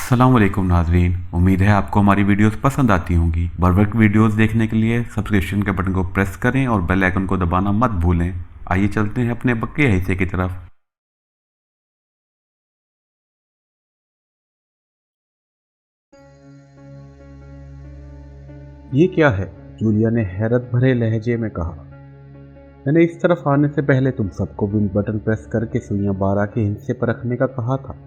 अस्सलाम वालेकुम नाजरीन, उम्मीद है आपको हमारी वीडियोस पसंद आती होंगी। बर वक्त वीडियोस देखने के लिए सब्सक्रिप्शन के बटन को प्रेस करें और बेल आइकन को दबाना मत भूलें। आइए चलते हैं अपने बकिया हिस्से की तरफ। ये क्या है? जूलिया ने हैरत भरे लहजे में कहा। मैंने इस तरफ आने से पहले तुम सबको विंड बटन प्रेस करके सुइयां 12 के हिस्से पर रखने का कहा था।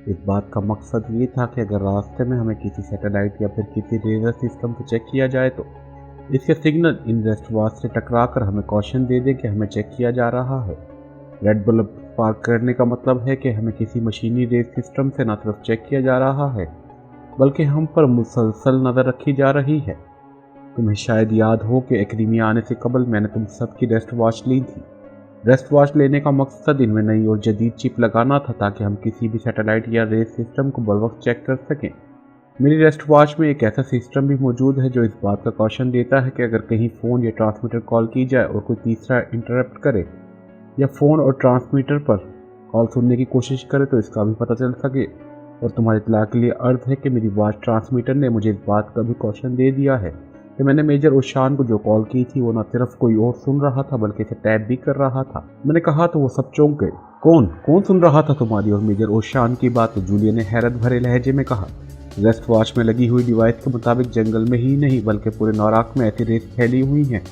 इस बात का मकसद ये था कि अगर रास्ते में हमें किसी सैटेलाइट या फिर किसी रेडर सिस्टम को चेक किया जाए तो इसके सिग्नल इन रेस्टवास से टकरा कर हमें कॉशन दे दे कि हमें चेक किया जा रहा है। रेड बल्ब स्पार्क करने का मतलब है कि हमें किसी मशीनी रेस सिस्टम से न सिर्फ चेक किया जा रहा है बल्कि हम पर मुसलसल नज़र रखी जा रही है। तुम्हें शायद याद हो कि एक्रीमिया आने से कबल मैंने तुम सबकी रेस्ट वॉच ली थी। रेस्ट वॉच लेने का मकसद इनमें नई और जदीद चिप लगाना था ताकि हम किसी भी सैटेलाइट या रेस सिस्टम को बर वक्त चेक कर सकें। मेरी रेस्ट वॉच में एक ऐसा सिस्टम भी मौजूद है जो इस बात का कॉशन देता है कि अगर कहीं फ़ोन या ट्रांसमीटर कॉल की जाए और कोई तीसरा इंटरप्ट करे या फ़ोन और ट्रांसमीटर पर कॉल सुनने की कोशिश करे तो इसका भी पता चल सके। और तुम्हारे इत्तला के लिए अर्ज़ है कि मेरी वॉच ट्रांसमीटर ने मुझे इस बात का भी कॉशन दे दिया है कि मैंने मेजर ओशान को जो कॉल की थी वो न सिर्फ कोई और सुन रहा था बल्कि इसे टैप भी कर रहा था। मैंने कहा तो वो सब चौंक गए। कौन कौन सुन रहा था तुम्हारी और मेजर ओशान की बात? जूलिया ने हैरत भरे लहजे में कहा। रेस्ट वॉच में लगी हुई डिवाइस के मुताबिक जंगल में ही नहीं बल्कि पूरे नौराक में ऐसी रेस फैली हुई हैं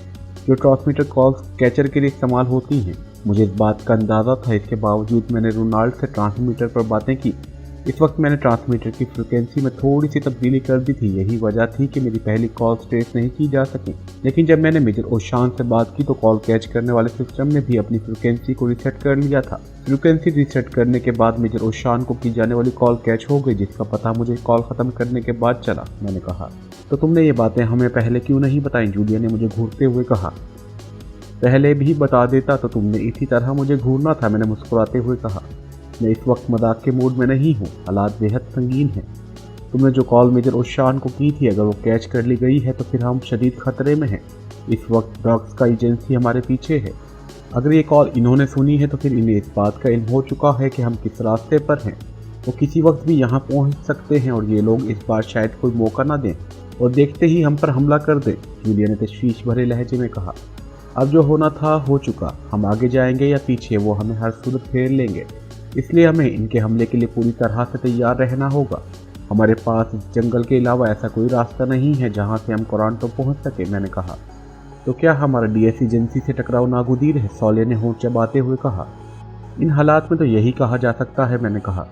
जो ट्रांसमीटर कॉल्स कैचर के लिए इस्तेमाल होती हैं। मुझे इस बात का अंदाज़ा था, इसके बावजूद मैंने रोनाल्ड से ट्रांसमीटर पर बातें की। इस वक्त मैंने ट्रांसमीटर की फ्रिक्वेंसी में थोड़ी सी तब्दीली कर दी थी। यही वजह थी कि मेरी पहली कॉल ट्रेस नहीं की जा सकी। लेकिन जब मैंने मेजर ओशान से बात की तो कॉल कैच करने वाले सिस्टम ने भी अपनी फ्रिक्वेंसी को रीसेट कर लिया था। फ्रिक्वेंसी रीसेट करने के बाद मेजर ओशान को की जाने वाली कॉल कैच हो गई जिसका पता मुझे कॉल ख़त्म करने के बाद चला। मैंने कहा, तो तुमने ये बातें हमें पहले क्यों नहीं बताई? जूलिया ने मुझे घूरते हुए कहा। पहले भी बता देता तो तुमने इसी तरह मुझे घूरना था। मैंने मुस्कुराते हुए कहा, मैं इस वक्त मजाक के मूड में नहीं हूँ। हालात बेहद संगीन हैं। तुमने जो कॉल मेजर ओशान को की थी अगर वो कैच कर ली गई है तो फिर हम शदीद खतरे में हैं। इस वक्त ड्रग्स का एजेंसी हमारे पीछे है। अगर ये कॉल इन्होंने सुनी है तो फिर इन्हें इस बात का इल्म हो चुका है कि हम किस रास्ते पर हैं। वो किसी वक्त भी यहाँ पहुँच सकते हैं और ये लोग इस बार शायद कोई मौका ना दें और देखते ही हम पर हमला कर दें। जूलिया ने तशवीश भरे लहजे में कहा, अब जो होना था हो चुका। हम आगे जाएंगे या पीछे वो हमें हर सूरत फेर लेंगे, इसलिए हमें इनके हमले के लिए पूरी तरह से तैयार रहना होगा। हमारे पास इस जंगल के अलावा ऐसा कोई रास्ता नहीं है जहां से हम टोरंटो पहुंच सके। मैंने कहा, तो क्या हमारा डीएस एजेंसी से टकराव नागुदीर है? सॉले ने होंठ चबाते हुए कहा। इन हालात में तो यही कहा जा सकता है। मैंने कहा,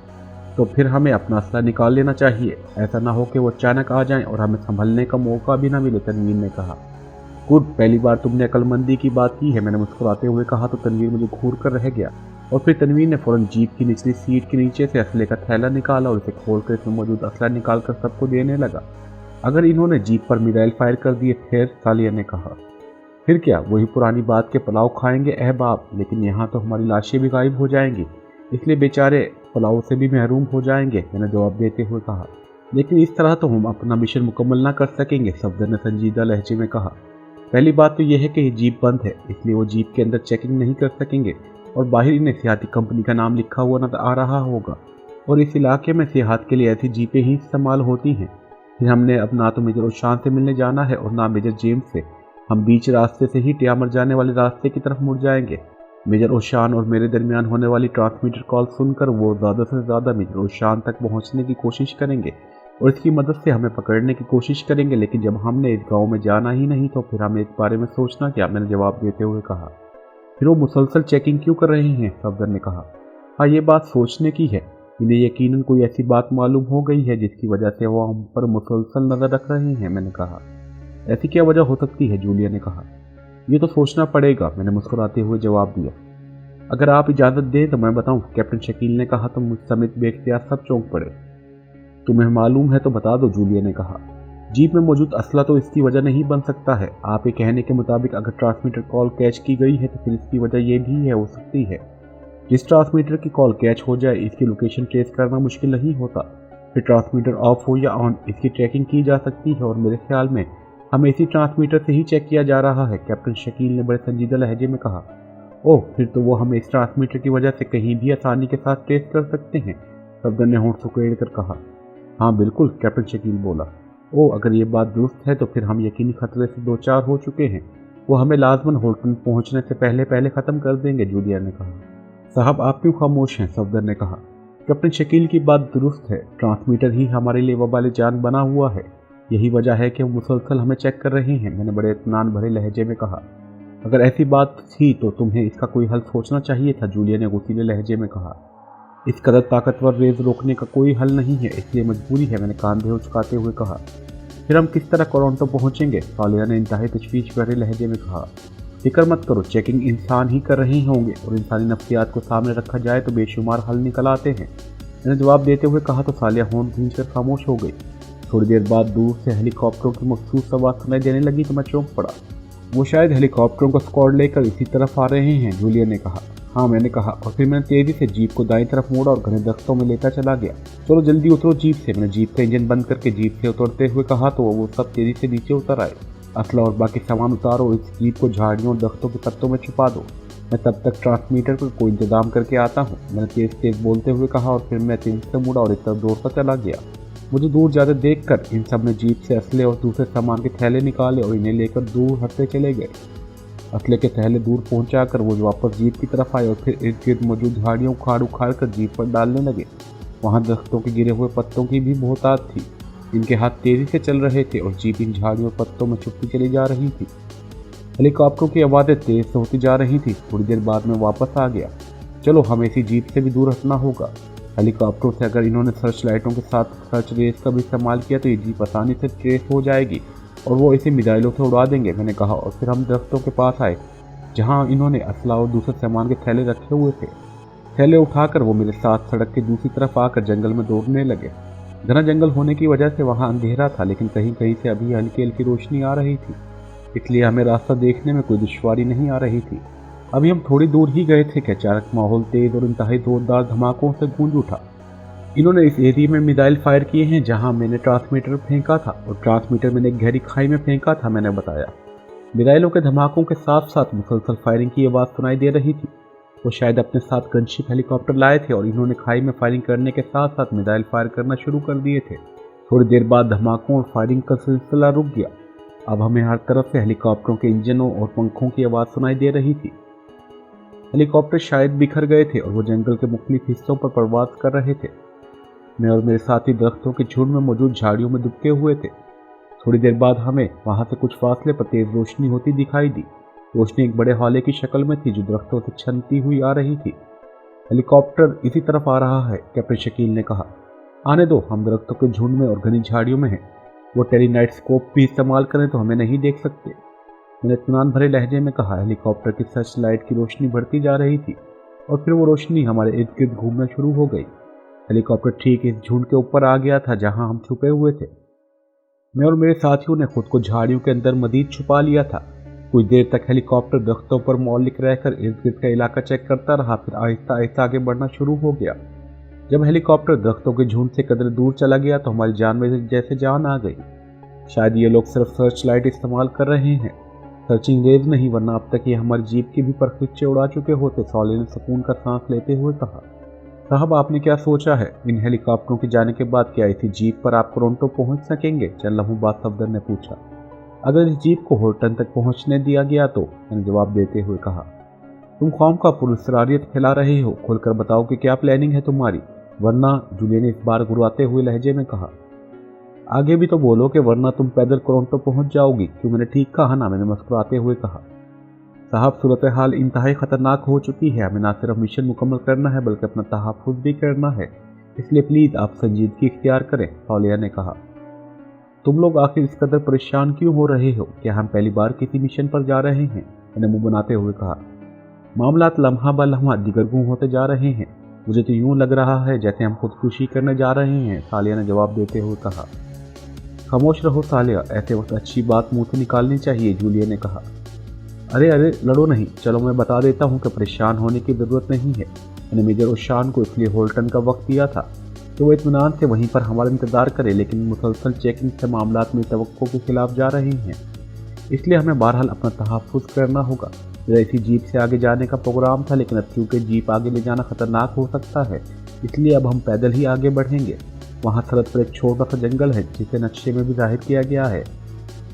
तो फिर हमें अपना असला निकाल लेना चाहिए। ऐसा ना हो कि वो अचानक आ जाएं और हमें संभलने का मौका भी ना मिले। तनवीर ने कहा। गुड, पहली बार तुमने अक्लमंदी की बात की है। मैंने मुस्कुराते हुए कहा तो तनवीर मुझे घूर कर रह गया और फिर तनवीर ने फौरन जीप की निचली सीट के नीचे से असले का थैला निकाला और उसे खोलकर इसमें मौजूद असला निकालकर सबको देने लगा। अगर इन्होंने जीप पर मिसाइल फायर कर दिए फिर? सालिया ने कहा। फिर क्या, वही पुरानी बात के पुलाव खाएंगे अहबाब। लेकिन यहाँ तो हमारी लाशें भी गायब हो जाएंगी, इसलिए बेचारे पुलाव से भी महरूम हो जाएंगे। मैंने जवाब देते हुए कहा। लेकिन इस तरह तो हम अपना मिशन मुकम्मल ना कर सकेंगे, सफदर ने संजीदा लहजे में कहा। पहली बात तो यह है कि ये जीप बंद है, इसलिए वो जीप के अंदर चेकिंग नहीं कर सकेंगे और बाहर इन्हें सियाहती कंपनी का नाम लिखा हुआ नजर आ रहा होगा और इस इलाके में सियाहत के लिए ऐसी जीपें ही इस्तेमाल होती हैं। फिर हमने अब ना तो मेजर ओशान से मिलने जाना है और ना मेजर जेम्स से। हम बीच रास्ते से ही टियामर जाने वाले रास्ते की तरफ मुड़ जाएंगे। मेजर ओशान और मेरे दरमियान होने वाली ट्रांसमीटर कॉल सुनकर वो ज़्यादा से ज़्यादा मेजर ओशान तक पहुँचने की कोशिश करेंगे और इसकी मदद से हमें पकड़ने की कोशिश करेंगे। लेकिन जब हमने इस गांव में जाना ही नहीं तो फिर हमें इस बारे में सोचना क्या? मैंने जवाब देते हुए कहा। फिर वो मुसलसल चेकिंग क्यों कर रहे हैं? सफदर ने कहा। हाँ, ये बात सोचने की है। इन्हें यकीनन कोई ऐसी बात मालूम हो गई है जिसकी वजह से वो हम पर मुसलसल नजर रख रहे हैं। मैंने कहा, ऐसी क्या वजह हो सकती है? जूलिया ने कहा। ये तो सोचना पड़ेगा, मैंने मुस्कुराते हुए जवाब दिया। अगर आप इजाज़त दें तो मैं बताऊं, कैप्टन शकील ने कहा तो मुझ समेत बेख्तियार सब चौंक पड़े। तुम्हें मालूम है तो बता दो, जूलिया ने कहा। जीप में मौजूद असला तो इसकी वजह नहीं बन सकता है। आपके कहने के मुताबिक अगर ट्रांसमीटर कॉल कैच की गई है तो फिर इसकी वजह यह भी है हो सकती है। जिस ट्रांसमीटर की कॉल कैच हो जाए इसकी लोकेशन ट्रेस करना मुश्किल नहीं होता। फिर ट्रांसमीटर ऑफ हो या ऑन, इसकी ट्रैकिंग की जा सकती है और मेरे ख्याल में हमें इसी ट्रांसमीटर से ही चेक किया जा रहा है। कैप्टन शकील ने बड़े संजीदा लहजे में कहा। ओह, फिर तो वो हमें इस ट्रांसमीटर की वजह से कहीं भी आसानी के साथ ट्रेस कर सकते हैं, सफदर ने होंठ सुकेड़ कर कहा। हाँ बिल्कुल, कैप्टन शकील बोला। ओ, अगर ये बात दुरुस्त है तो फिर हम यकीनी खतरे से दो चार हो चुके हैं। वो हमें लाजमन होल्टन पहुंचने से पहले पहले ख़त्म कर देंगे, जूलिया ने कहा। साहब आप क्यों खामोश हैं, सफदर ने कहा। कैप्टन शकील की बात दुरुस्त है, ट्रांसमीटर ही हमारे लिए वबाल जान बना हुआ है। यही वजह है कि वो मुसलसल हमें चेक कर रहे हैं, मैंने बड़े इत्मीनान भरे लहजे में कहा। अगर ऐसी बात थी तो तुम्हें इसका कोई हल सोचना चाहिए था, जूलिया ने गुस्सीले लहजे में कहा। इस कदर ताकतवर रेज रोकने का कोई हल नहीं है, इसलिए मजबूरी है, मैंने कांधे उचकाते हुए कहा। फिर हम किस तरह टोरंटो पहुंचेंगे, सालिया ने इंतहाई तशवीश भरे लहजे में कहा। फिक्र मत करो, चेकिंग इंसान ही कर रहे होंगे और इंसानी नफ्सियात को सामने रखा जाए तो बेशुमार हल निकल आते हैं, मैंने जवाब देते हुए कहा तो सालिया होंठ भींचकर खामोश हो गई। थोड़ी देर बाद दूर से हेलीकॉप्टरों की मखसूस आवाज़ सुनाई देने लगी तो मैं चौंक पड़ा। वो शायद हेलीकॉप्टरों का स्क्वाड लेकर इसी तरफ आ रहे हैं, जूलिया ने कहा। हाँ, मैंने कहा और फिर मैंने तेजी से जीप को दाईं तरफ मोड़ा और घने दरख्तों में लेता चला गया। चलो जल्दी उतरो जीप से, मैंने जीप का इंजन बंद करके जीप से उतरते हुए कहा तो वो सब तेजी से नीचे उतर आए। असला और बाकी सामान उतारो, इस जीप को झाड़ियों और दरख्तों के पत्तों में छुपा दो, मैं तब तक ट्रांसमीटर पर कोई इंतजाम करके आता हूँ, मैंने तेज तेज बोलते हुए कहा और फिर मैं तेजी से मुड़ा और इस तरफ दौड़ता चला गया। मुझे दूर जाते देखकर इन सब ने जीप से असले और दूसरे सामान के थैले निकाले और इन्हें लेकर दूर हटते चले गए। असले के थैले दूर पहुंचाकर वो वापस जीप की तरफ आए और फिर इर्द गिर्द मौजूद झाड़ियों उखाड़ कर जीप पर डालने लगे। वहाँ दरख्तों के गिरे हुए पत्तों की भी बहुतायत थी, इनके हाथ तेजी से चल रहे थे और जीप इन झाड़ियों और पत्तों में छुपती चली जा रही थी। हेलीकॉप्टरों की आवाज़ें तेज से होती जा रही थी। थोड़ी देर बाद में वापस आ गया। चलो हमें इसी जीप से भी दूर हटना होगा। हेलीकॉप्टरों से अगर इन्होंने सर्च लाइटों के साथ सर्च रेस का भी इस्तेमाल किया तो ये जीप आसानी से ट्रेस हो जाएगी और वो इसे मिसाइलों से उड़ा देंगे, मैंने कहा और फिर हम दरख्तों के पास आए जहाँ इन्होंने असला और दूसरे सामान के थैले रखे हुए थे। थैले उठाकर वो मेरे साथ सड़क के दूसरी तरफ आकर जंगल में दौड़ने लगे। घना जंगल होने की वजह से वहाँ अंधेरा था, लेकिन कहीं कहीं से अभी हल्की हल्की रोशनी आ रही थी, इसलिए हमें रास्ता देखने में कोई दुश्वारी नहीं आ रही थी। अभी हम थोड़ी दूर ही गए थे कि अचानक माहौल तेज और इंतहाई जोरदार धमाकों से गूंज उठा। इन्होंने इस एरिया में मिसाइल फायर किए हैं जहां मैंने ट्रांसमीटर फेंका था और ट्रांसमीटर मैंने एक गहरी खाई में फेंका था, मैंने बताया। मिसाइलों के धमाकों के साथ साथ मुसलसल फायरिंग की आवाज़ सुनाई दे रही थी। वो शायद अपने साथ गनशिप हेलीकॉप्टर लाए थे और इन्होंने खाई में फायरिंग करने के साथ साथ मिसाइल फायर करना शुरू कर दिए थे। थोड़ी देर बाद धमाकों और फायरिंग का सिलसिला रुक गया। अब हमें हर तरफ से हेलीकॉप्टरों के इंजनों और पंखों की आवाज़ सुनाई दे रही थी। हेलीकॉप्टर शायद बिखर गए थे और वो जंगल के मुख्तलिफ हिस्सों पर परवाज कर रहे थे। मैं और मेरे साथी दरख्तों के झुंड में मौजूद झाड़ियों में दुबके हुए थे। थोड़ी देर बाद हमें वहां से कुछ फासले पर तेज रोशनी होती दिखाई दी। रोशनी एक बड़े हौले की शक्ल में थी जो दरख्तों से छनती हुई आ रही थी। हेलीकॉप्टर इसी तरफ आ रहा है, कैप्टन शकील ने कहा। आने दो, हम दरख्तों के झुंड में और घनी झाड़ियों में हैं। वो टेलीनाइट स्कोप भी इस्तेमाल करें तो हमें नहीं देख सकते, मैंने इत्मीनान भरे लहजे में कहा। हेलीकॉप्टर की सर्च लाइट की रोशनी बढ़ती जा रही थी और फिर वो रोशनी हमारे इर्द गिर्द घूमना शुरू हो गई। हेलीकॉप्टर ठीक इस झुंड के ऊपर आ गया था जहां हम छुपे हुए थे। मैं और मेरे साथियों ने खुद को झाड़ियों के अंदर मजीद छुपा लिया था। कुछ देर तक हेलीकॉप्टर दरख्तों पर मौलिक रहकर इर्द गिर्द का इलाका चेक करता रहा, फिर आहिस्ता आहिस्ता आगे बढ़ना शुरू हो गया। जब हेलीकॉप्टर दरख्तों के झुंड से कदर दूर चला गया तो हमारी जान में जैसे जान आ गई। शायद ये लोग सिर्फ सर्च लाइट इस्तेमाल कर रहे हैं, सर्चिंग रेज नहीं, वरना अब तक ये हमारी जीप की भी परखिच्चे उड़ा चुके होते, सॉली ने सुकून का सांस लेते हुए कहा। साहब आपने क्या सोचा है, इन हेलीकॉप्टरों के जाने के बाद क्या इसी जीप पर आप टोरंटो पहुंच सकेंगे, चल रहूं बात सफदर ने पूछा। अगर इस जीप को होल्टन तक पहुंचने दिया गया तो, मैंने जवाब देते हुए कहा। तुम कौम का पुरस्कारियत फैला रहे हो, खुलकर बताओ कि क्या प्लानिंग है तुम्हारी, वरना, जूलिया ने इस बार गुर्राते हुए लहजे में कहा। आगे भी तो बोलो कि वरना तुम पैदल टोरंटो पहुंच जाओगी, क्यों मैंने ठीक कहा ना, मैंने मुस्कुराते हुए कहा। साहब सूरत हाल इंतहाई खतरनाक हो चुकी है, हमें ना सिर्फ मिशन मुकम्मल करना है बल्कि अपना तहफ़्फ़ुज़ भी करना है, इसलिए प्लीज़ आप संजीदगी इख्तियार करें, सालिया ने कहा। तुम लोग आखिर इस कदर परेशान क्यों हो रहे हो, क्या हम पहली बार किसी मिशन पर जा रहे हैं, मैंने मुंह बनाते हुए कहा। मामलात लम्हा ब लम्हा दिगरगूं होते जा रहे हैं, मुझे तो यूं लग रहा है जैसे हम खुदकुशी करने जा रहे हैं, सालिया ने जवाब देते हुए कहा। खामोश रहो सालिया, ऐसे वक्त अच्छी बात मुंह से निकालनी चाहिए, जूलिया ने कहा। अरे अरे लड़ो नहीं, चलो मैं बता देता हूँ कि परेशान होने की ज़रूरत नहीं है। मैंने मेजर उशान को इसलिए होल्टन का वक्त दिया था कि वो इत्मीनान से वहीं पर हमारा इंतज़ार करे, लेकिन मुसलसल चेकिंग से मामलात में तवक्को के खिलाफ जा रहे हैं, इसलिए हमें बहरहाल अपना तहफ़्फ़ुज़ करना होगा। मेरा इसी जीप से आगे जाने का प्रोग्राम था, लेकिन अब क्योंकि जीप आगे ले जाना ख़तरनाक हो सकता है, इसलिए अब हम पैदल ही आगे बढ़ेंगे। वहाँ सरहद पर एक छोटा सा जंगल है जिसे नक्शे में भी जाहिर किया गया है।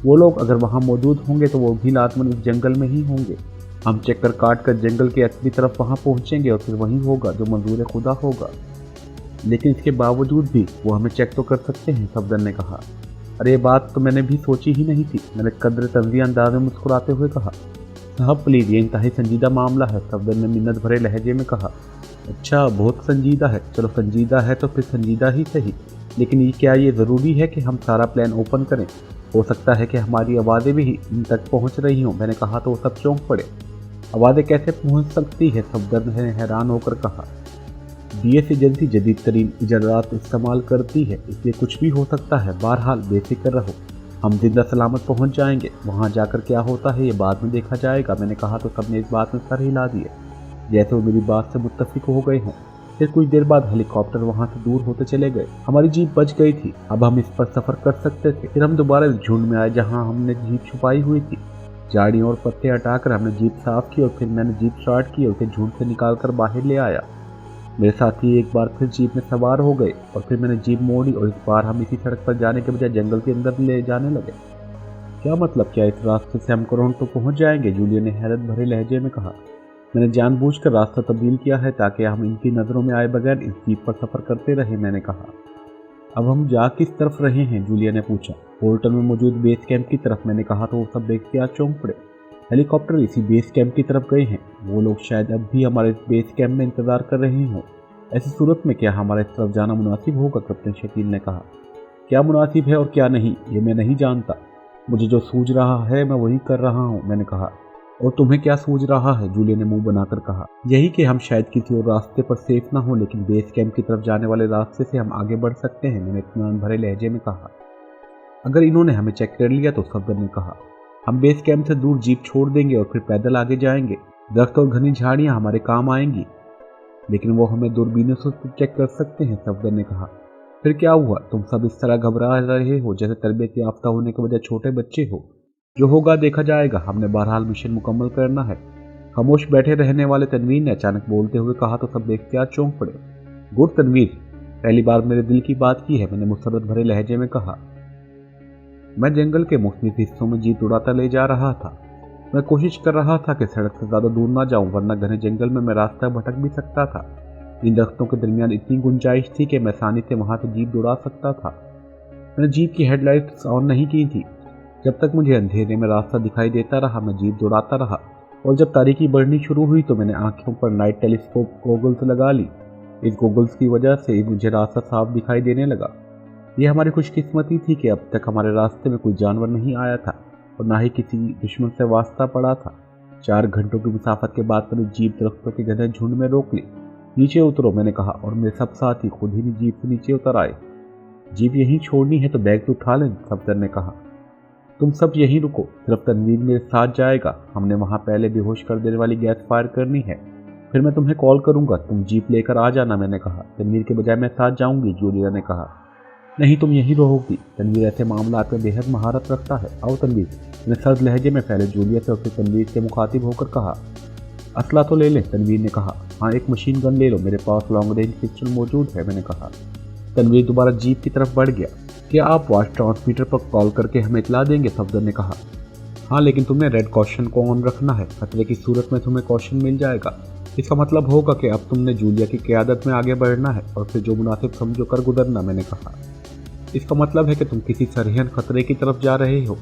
वो लोग अगर वहाँ मौजूद होंगे तो वो भी लाजमन इस जंगल में ही होंगे। हम चक्कर काट कर जंगल की असली तरफ वहाँ पहुँचेंगे और फिर वही होगा जो मंजूर खुदा होगा। लेकिन इसके बावजूद भी वो हमें चेक तो कर सकते हैं, सफदर ने कहा। अरे ये बात तो मैंने भी सोची ही नहीं थी, मैंने कदर तंज़िया अंदाज में मुस्कुराते हुए कहा। साहब प्लीज़, ये इंतहाई संजीदा मामला है, सफदर ने मिन्नत भरे लहजे में कहा। अच्छा, बहुत संजीदा है। चलो संजीदा है तो फिर संजीदा ही सही, लेकिन ये क्या ये ज़रूरी है कि हम सारा प्लान ओपन करें? हो सकता है कि हमारी आवाज़ें भी इन तक पहुंच रही हों। मैंने कहा तो वो सब चौंक पड़े। आवाज़ें कैसे पहुंच सकती है? सफदर ने हैरान होकर कहा। डीएस एजेंसी जदीद तरीन इजाज़त इस्तेमाल करती है, इसलिए कुछ भी हो सकता है। बहरहाल बेफिक्र रहो, हम जिंदा सलामत पहुंच जाएंगे। वहां जाकर क्या होता है ये बाद में देखा जाएगा। मैंने कहा तो सबने इस बात में सर हिला दिए, जैसे वो मेरी बात से मुत्तफिक हो गए हों। फिर कुछ देर बाद हेलीकॉप्टर वहां से दूर होते चले गए। हमारी जीप बच गई थी, अब हम इस पर सफ़र कर सकते थे। फिर हम दोबारा इस झुंड में आए जहाँ हमने जीप छुपाई हुई थी। झाड़ियों और पत्ते हटाकर हमने जीप साफ की और फिर मैंने जीप स्टार्ट की और उसे झुंड से निकाल कर बाहर ले आया। मेरे साथी एक बार फिर जीप में सवार हो गए और फिर मैंने जीप मोड़ी और इस बार हम इसी सड़क पर जाने के बजाय जंगल के अंदर ले जाने लगे। क्या मतलब? क्या इस रास्ते से हम टोरंटो पहुंच जाएंगे? जूलिया ने हैरत भरे लहजे में कहा। मैंने जानबूझकर रास्ता तब्दील किया है ताकि हम इनकी नज़रों में आए बगैर इस जीप पर सफ़र करते रहे, मैंने कहा। अब हम जा किस तरफ रहे हैं? जूलिया ने पूछा। होल्टन में मौजूद बेस कैंप की तरफ, मैंने कहा तो वो सब देख के आज चौंक पड़े। हेलीकॉप्टर इसी बेस कैंप की तरफ गए हैं। वो लोग शायद अब भी हमारे बेस कैंप में इंतज़ार कर रहे हों। ऐसी सूरत में क्या हमारे इस तरफ जाना मुनासिब होगा? कैप्टन शकील ने कहा। क्या मुनासिब है और क्या नहीं ये मैं नहीं जानता। मुझे जो सूझ रहा है मैं वही कर रहा हूँ, मैंने कहा। और तुम्हें क्या सूझ रहा है? जूलिया ने मुंह बनाकर कहा। यही कि हम शायद किसी और रास्ते पर सेफ ना हो, लेकिन बेस कैंप की तरफ जाने वाले रास्ते से हम आगे बढ़ सकते हैं, मैंने इत्मीनान भरे लहजे में कहा। अगर इन्होंने हमें चेक कर लिया तो? सफदर ने कहा। हम बेस कैंप से दूर जीप छोड़ देंगे और फिर पैदल आगे जाएंगे। दरख्त और घनी झाड़ियाँ हमारे काम आएंगी, लेकिन वो हमें दूरबीनों से चेक कर सकते हैं, सफदर ने कहा। फिर क्या हुआ? तुम सब इस तरह घबरा रहे हो जैसे तरबियत याफ्ता होने के बजाय छोटे बच्चे हो। जो होगा देखा जाएगा, हमने बहरहाल मिशन मुकम्मल करना है। खामोश बैठे रहने वाले तनवीर ने अचानक बोलते हुए कहा तो सब देखते आज चौंक पड़े। गुड तनवीर, पहली बार मेरे दिल की बात की है, मैंने मुसर्रत भरे लहजे में कहा। मैं जंगल के मुख्तलिफ हिस्सों में जीप उड़ाता ले जा रहा था। मैं कोशिश कर रहा था कि सड़क से ज़्यादा दूर ना जाऊं, वरना घने जंगल में मैं रास्ता भटक भी सकता था। इन दरख्तों के दरमियान इतनी गुंजाइश थी कि मैं आसानी से वहां से जीप दौड़ा सकता था। मैंने जीप की हेडलाइट्स ऑन नहीं की थी। जब तक मुझे अंधेरे में रास्ता दिखाई देता रहा मैं जीप दौड़ाता रहा, और जब तारीकी बढ़नी शुरू हुई तो मैंने आंखों पर नाइट टेलीस्कोप गॉगल्स लगा ली। इस गॉगल्स की वजह से मुझे रास्ता साफ दिखाई देने लगा। यह हमारी खुशकिस्मती थी कि अब तक हमारे रास्ते में कोई जानवर नहीं आया था और ना ही किसी दुश्मन से वास्ता पड़ा था। 4 घंटों की मुसाफत के बाद मैंने जीप दरख्तों के घने झुंड में रोक ली। नीचे उतरो, मैंने कहा, और मेरे सब साथी खुद ही जीप से नीचे उतर आए। जीप यहीं छोड़नी है तो बैग तो उठा लें, सफदर ने कहा। तुम सब यहीं रुको, सिर्फ तनवीर मेरे साथ जाएगा। हमने वहाँ पहले बेहोश कर देने वाली गैस फायर करनी है, फिर मैं तुम्हें कॉल करूंगा, तुम जीप लेकर आ जाना, मैंने कहा। तनवीर के बजाय मैं साथ जाऊंगी, जूलिया ने कहा। नहीं, तुम यहीं रहोगी। तनवीर ऐसे मामलात में बेहद महारत रखता है। आओ तनवीर, मैंने सर्द लहजे में पहले जूलिया से और फिर तनवीर से मुखातिब होकर कहा। असला तो ले लें, तनवीर ने कहा। हाँ, एक मशीन गन ले लो, मेरे पास लॉन्ग रेंज पिस्टल मौजूद है, मैंने कहा। तनवीर दोबारा जीप की तरफ बढ़ गया। क्या आप वॉइस ट्रांसमीटर पर कॉल करके हमें इतला देंगे? सफदर ने कहा। हाँ, लेकिन तुमने रेड कॉशन को ऑन रखना है। खतरे की सूरत में तुम्हें कॉशन मिल जाएगा। इसका मतलब होगा कि अब तुमने जूलिया की क़यादत में आगे बढ़ना है और फिर जो मुनासिब समझो कर गुजरना, मैंने कहा। इसका मतलब है कि तुम किसी सरहद खतरे की तरफ जा रहे हो,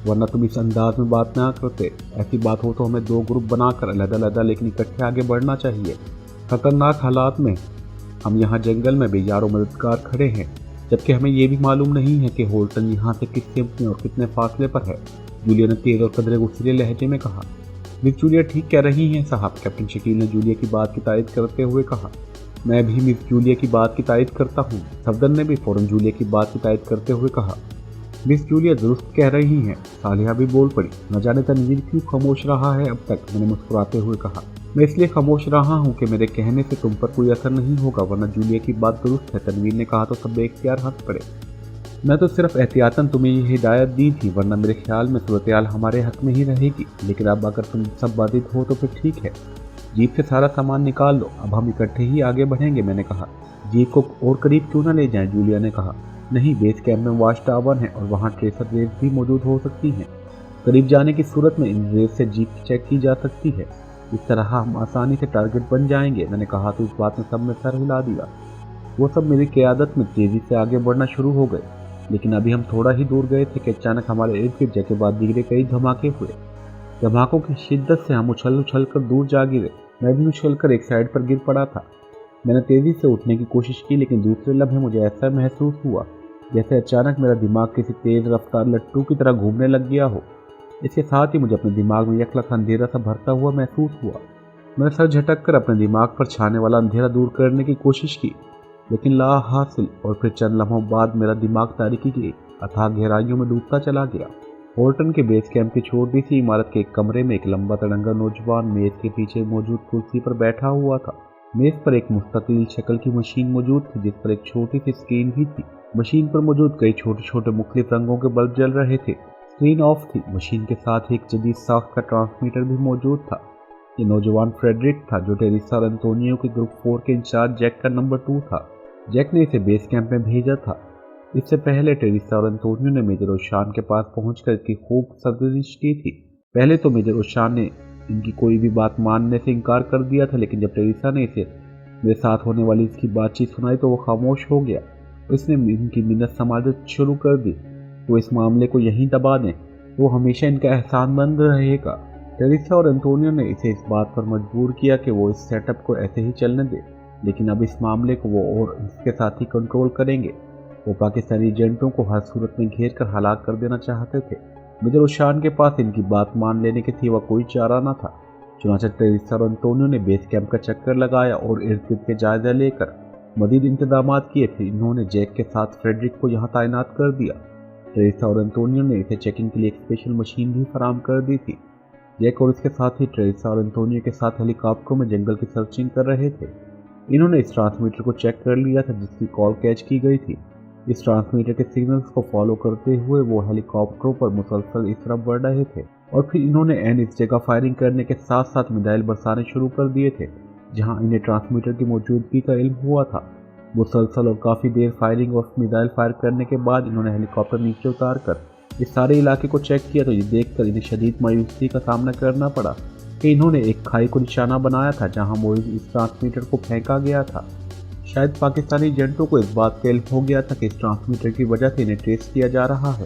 वरना तुम इस अंदाज में बात ना करते। ऐसी बात हो तो हमें 2 ग्रुप बनाकर अलग-अलग लेकिन इकट्ठे आगे बढ़ना चाहिए। खतरनाक हालात में हम यहाँ जंगल में बेयारो मददगार खड़े हैं, जबकि हमें ये भी मालूम नहीं है कि होल्टन यहाँ से किस सिमत में और कितने फासले पर है, जूलिया ने तेज और कदरे गुस्सीले लहजे में कहा। मिस जूलिया ठीक कह रही हैं साहब, कैप्टन शकील ने जूलिया की बात की तारीफ करते हुए कहा। मैं भी मिस जूलिया की बात की तारीफ करता हूँ, सफदर ने भी फौरन जूलिया की बात की तारीफ करते हुए कहा। मिस जूलिया दुरुस्त कह रही हैं, सालिहा भी बोल पड़ी। न जाने तनवीर क्यों खामोश रहा है अब तक, मैंने मुस्कुराते हुए कहा। मैं इसलिए खामोश रहा हूँ कि मेरे कहने से तुम पर कोई असर नहीं होगा, वरना जूलिया की बात दुरुस्त है, तनवीर ने कहा तो सब बेख्तियार हंस पड़े। मैं तो सिर्फ एहतियातन तुम्हें ये हिदायत दी थी, वरना मेरे ख्याल में सूरत-ए-हाल हमारे हक में ही रहेगी। लेकिन अब अगर तुम सब बाधित हो तो फिर ठीक है, जीप से सारा सामान निकाल लो, अब हम इकट्ठे ही आगे बढ़ेंगे, मैंने कहा। जीप को और करीब क्यों ना ले जाएं, जूलिया ने कहा। नहीं, बेस कैंप में वॉच टावर है और वहाँ ट्रेसर रेस भी मौजूद हो सकती हैं। करीब जाने की सूरत में इन रेस से जीप चेक की जा सकती है। इस तरह हम आसानी से टारगेट बन जाएंगे। मैंने कहा तो इस बात ने सब में सर हिला दिया। वो सब मेरी क़यादत में तेज़ी से आगे बढ़ना शुरू हो गए, लेकिन अभी हम थोड़ा ही दूर गए थे कि अचानक हमारे इर्द गिर्द जगह बाद दिखरे कई धमाके हुए। धमाकों की शिद्दत से हम उछल उछल कर दूर जा गिरे। मैं भी उछल कर एक साइड पर गिर पड़ा था। मैंने तेज़ी से उठने की कोशिश की, लेकिन दूसरे लम्हे मुझे ऐसा महसूस हुआ जैसे अचानक मेरा दिमाग किसी तेज़ रफ्तार लट्टू की तरह घूमने लग गया हो। इसके साथ ही मुझे अपने दिमाग में यकलख अंधेरा सा भरता हुआ महसूस हुआ। मैंने सर झटक कर अपने दिमाग पर छाने वाला अंधेरा दूर करने की कोशिश की, लेकिन ला हासिल। और फिर चंद लम्हों बाद मेरा दिमाग तारीकी की अथाह गहराइयों में डूबता चला गया। होल्टन के बेस कैंप की छोटी सी इमारत के एक कमरे में एक लंबा तड़ंगा नौजवान मेज के पीछे मौजूद कुर्सी पर बैठा हुआ था। मेज पर एक मुस्तकिल शक्ल की मशीन मौजूद थी, जिस पर एक छोटी सी स्क्रीन भी थी। मशीन पर मौजूद कई छोटे छोटे मुख्तलिफ रंगों के बल्ब जल रहे थे। स्क्रीन ऑफ थी। मशीन के साथ एक जदीद साख्त का ट्रांसमीटर भी मौजूद था। ये नौजवान फ्रेडरिक था, जो टेरेसा और एंटोनियो के ग्रुप 4 के इंचार्ज जैक का नंबर 2 था। जैक ने इसे बेस कैंप में भेजा था। इससे पहले टेरेसा और एंटोनियो ने मेजर ओशान के पास पहुंचकर इसकी खूब सरजनिश की थी। पहले तो मेजर ओशान ने इनकी कोई भी बात मानने से इनकार कर दिया था, लेकिन जब टेरेसा ने इसे मेरे साथ होने वाली इसकी बातचीत सुनाई तो वो खामोश हो गया। उसने इनकी मिन्नत समाजत शुरू कर दी तो इस मामले को यहीं दबा दें, तो वो हमेशा इनका एहसानमंद रहेगा। टेरेसा और एंटोनियो ने इसे इस बात पर मजबूर किया कि वो इस सेटअप को ऐसे ही चलने दे, लेकिन अब इस मामले को वो और इसके साथ ही कंट्रोल करेंगे। वो पाकिस्तानी एजेंटों को हर सूरत में घेर कर हलाक कर देना चाहते थे। मेजर ओशान के पास इनकी बात मान लेने के सिवा कोई चारा न था। चुनांचे टेरेसा और एंटोनियो ने बेस कैंप का चक्कर लगाया और इर्द गिर्द के जायजा लेकर मजीद इंतजाम किए। फिर इन्होंने जैक के साथ फ्रेडरिक को यहाँ तैनात कर दिया। टेरेसा और एंटोनियो ने इसे चेकिंग के लिए एक स्पेशल मशीन भी फराम कर दी थी। जैक और इसके साथ ही टेरेसा और एंटोनियो के साथ हेलीकॉप्टरों में जंगल की सर्चिंग कर रहे थे। इन्होंने इस ट्रांसमीटर को चेक कर लिया था जिसकी कॉल कैच की गई थी। इस ट्रांसमीटर के सिग्नल्स को फॉलो करते हुए वो हेलीकॉप्टरों पर मुसलसल इस तरफ बढ़ रहे थे और फिर इन्होंने एन इस जगह फायरिंग करने के साथ साथ मिसाइल बरसाने शुरू कर दिए थे जहां इन्हें ट्रांसमीटर की मौजूदगी का इल्म हुआ था। मुसलसल और काफ़ी देर फायरिंग और मिसाइल फायर करने के बाद इन्होंने हेलीकॉप्टर नीचे उतार कर इस सारे इलाके को चेक किया तो ये देखकर इन्हें शदीद मायूसी का सामना करना पड़ा कि इन्होंने एक खाई को निशाना बनाया था जहां मौजूद इस ट्रांसमीटर को फेंका गया था। शायद पाकिस्तानी एजेंटों को इस बात का इल्म हो गया था कि इस ट्रांसमीटर की वजह से इन्हें ट्रेस किया जा रहा है,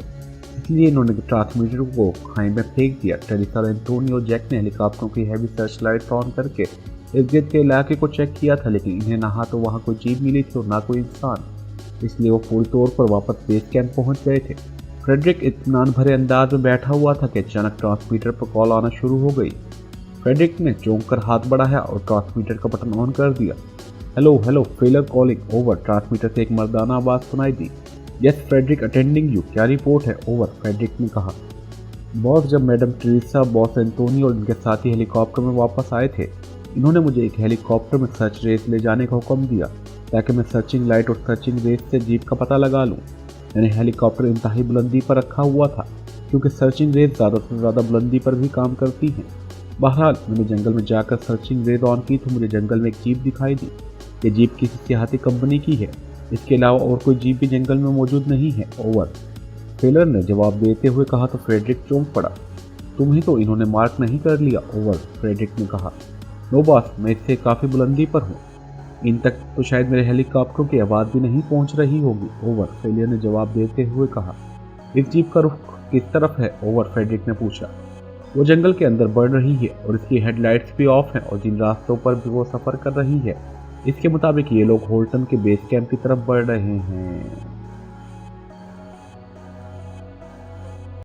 इसलिए इन्होंने ट्रांसमीटर को खाई में फेंक दिया। टेरेसा और एंटोनियो और जैक ने हेलीकॉप्टरों की हैवी सर्च लाइट ऑन करके इर्द गिर्द के इलाके को चेक किया था, लेकिन इन्हें ना तो वहाँ कोई चीज़ मिली थी और ना कोई इंसान, इसलिए वो पूरी तौर पर वापस बेस कैंप पहुँच गए थे। फ्रेडरिक इत्मीनान भरे अंदाज में बैठा हुआ था कि अचानक ट्रांसमीटर पर कॉल आना शुरू हो गई। फ्रेडरिक ने चौंक कर हाथ बढ़ाया और ट्रांसमीटर का बटन ऑन कर दिया। Hello hello, Feller calling, over. Transmitter से एक मर्दाना आवाज़ सुनाई दी। Yes Frederick, attending you. क्या रिपोर्ट है? ओवर, फ्रेडरिक ने कहा। बॉस, जब मैडम टेरेसा, बॉस एंटोनियो और उनके साथी हेलीकॉप्टर में वापस आए थे, इन्होंने मुझे एक हेलीकॉप्टर में सर्च रेस ले जाने का हुक्म दिया ताकि मैं सर्चिंग लाइट और सर्चिंग रेस से जीप का पता लगा लूँ। मैंने हेलीकॉप्टर इंतहाई बुलंदी पर रखा हुआ था क्योंकि सर्चिंग रेस ज़्यादा से ज़्यादा बुलंदी पर भी काम करती हैं। बहरहाल मैंने जंगल में जाकर सर्चिंग रेस ऑन की तो मुझे जंगल में एक जीप दिखाई दी। ये जीप किसी सियाहती कंपनी की है, इसके अलावा और कोई जीप भी जंगल में मौजूद नहीं है। ओवर, फेलर ने जवाब देते हुए कहा तो फ्रेडरिक चौंक पड़ा। तुम्हें तो इन्होंने मार्क नहीं कर लिया? ओवर, फ्रेडरिक ने कहा। नो बॉस, मैं इससे काफ़ी बुलंदी पर हूँ, इन तक तो शायद मेरे हेलीकॉप्टरों की आवाज़ भी नहीं पहुँच रही होगी। ओवर, फेलियर ने जवाब देते हुए कहा। इस जीप का रुख किस तरफ है? ओवर, फ्रेडरिक ने पूछा। वो जंगल के अंदर बढ़ रही है और इसकी हेडलाइट्स भी ऑफ हैं और जिन रास्तों पर भी वो सफ़र कर रही है इसके मुताबिक ये लोग होल्टन के बेस कैंप की तरफ बढ़ रहे हैं।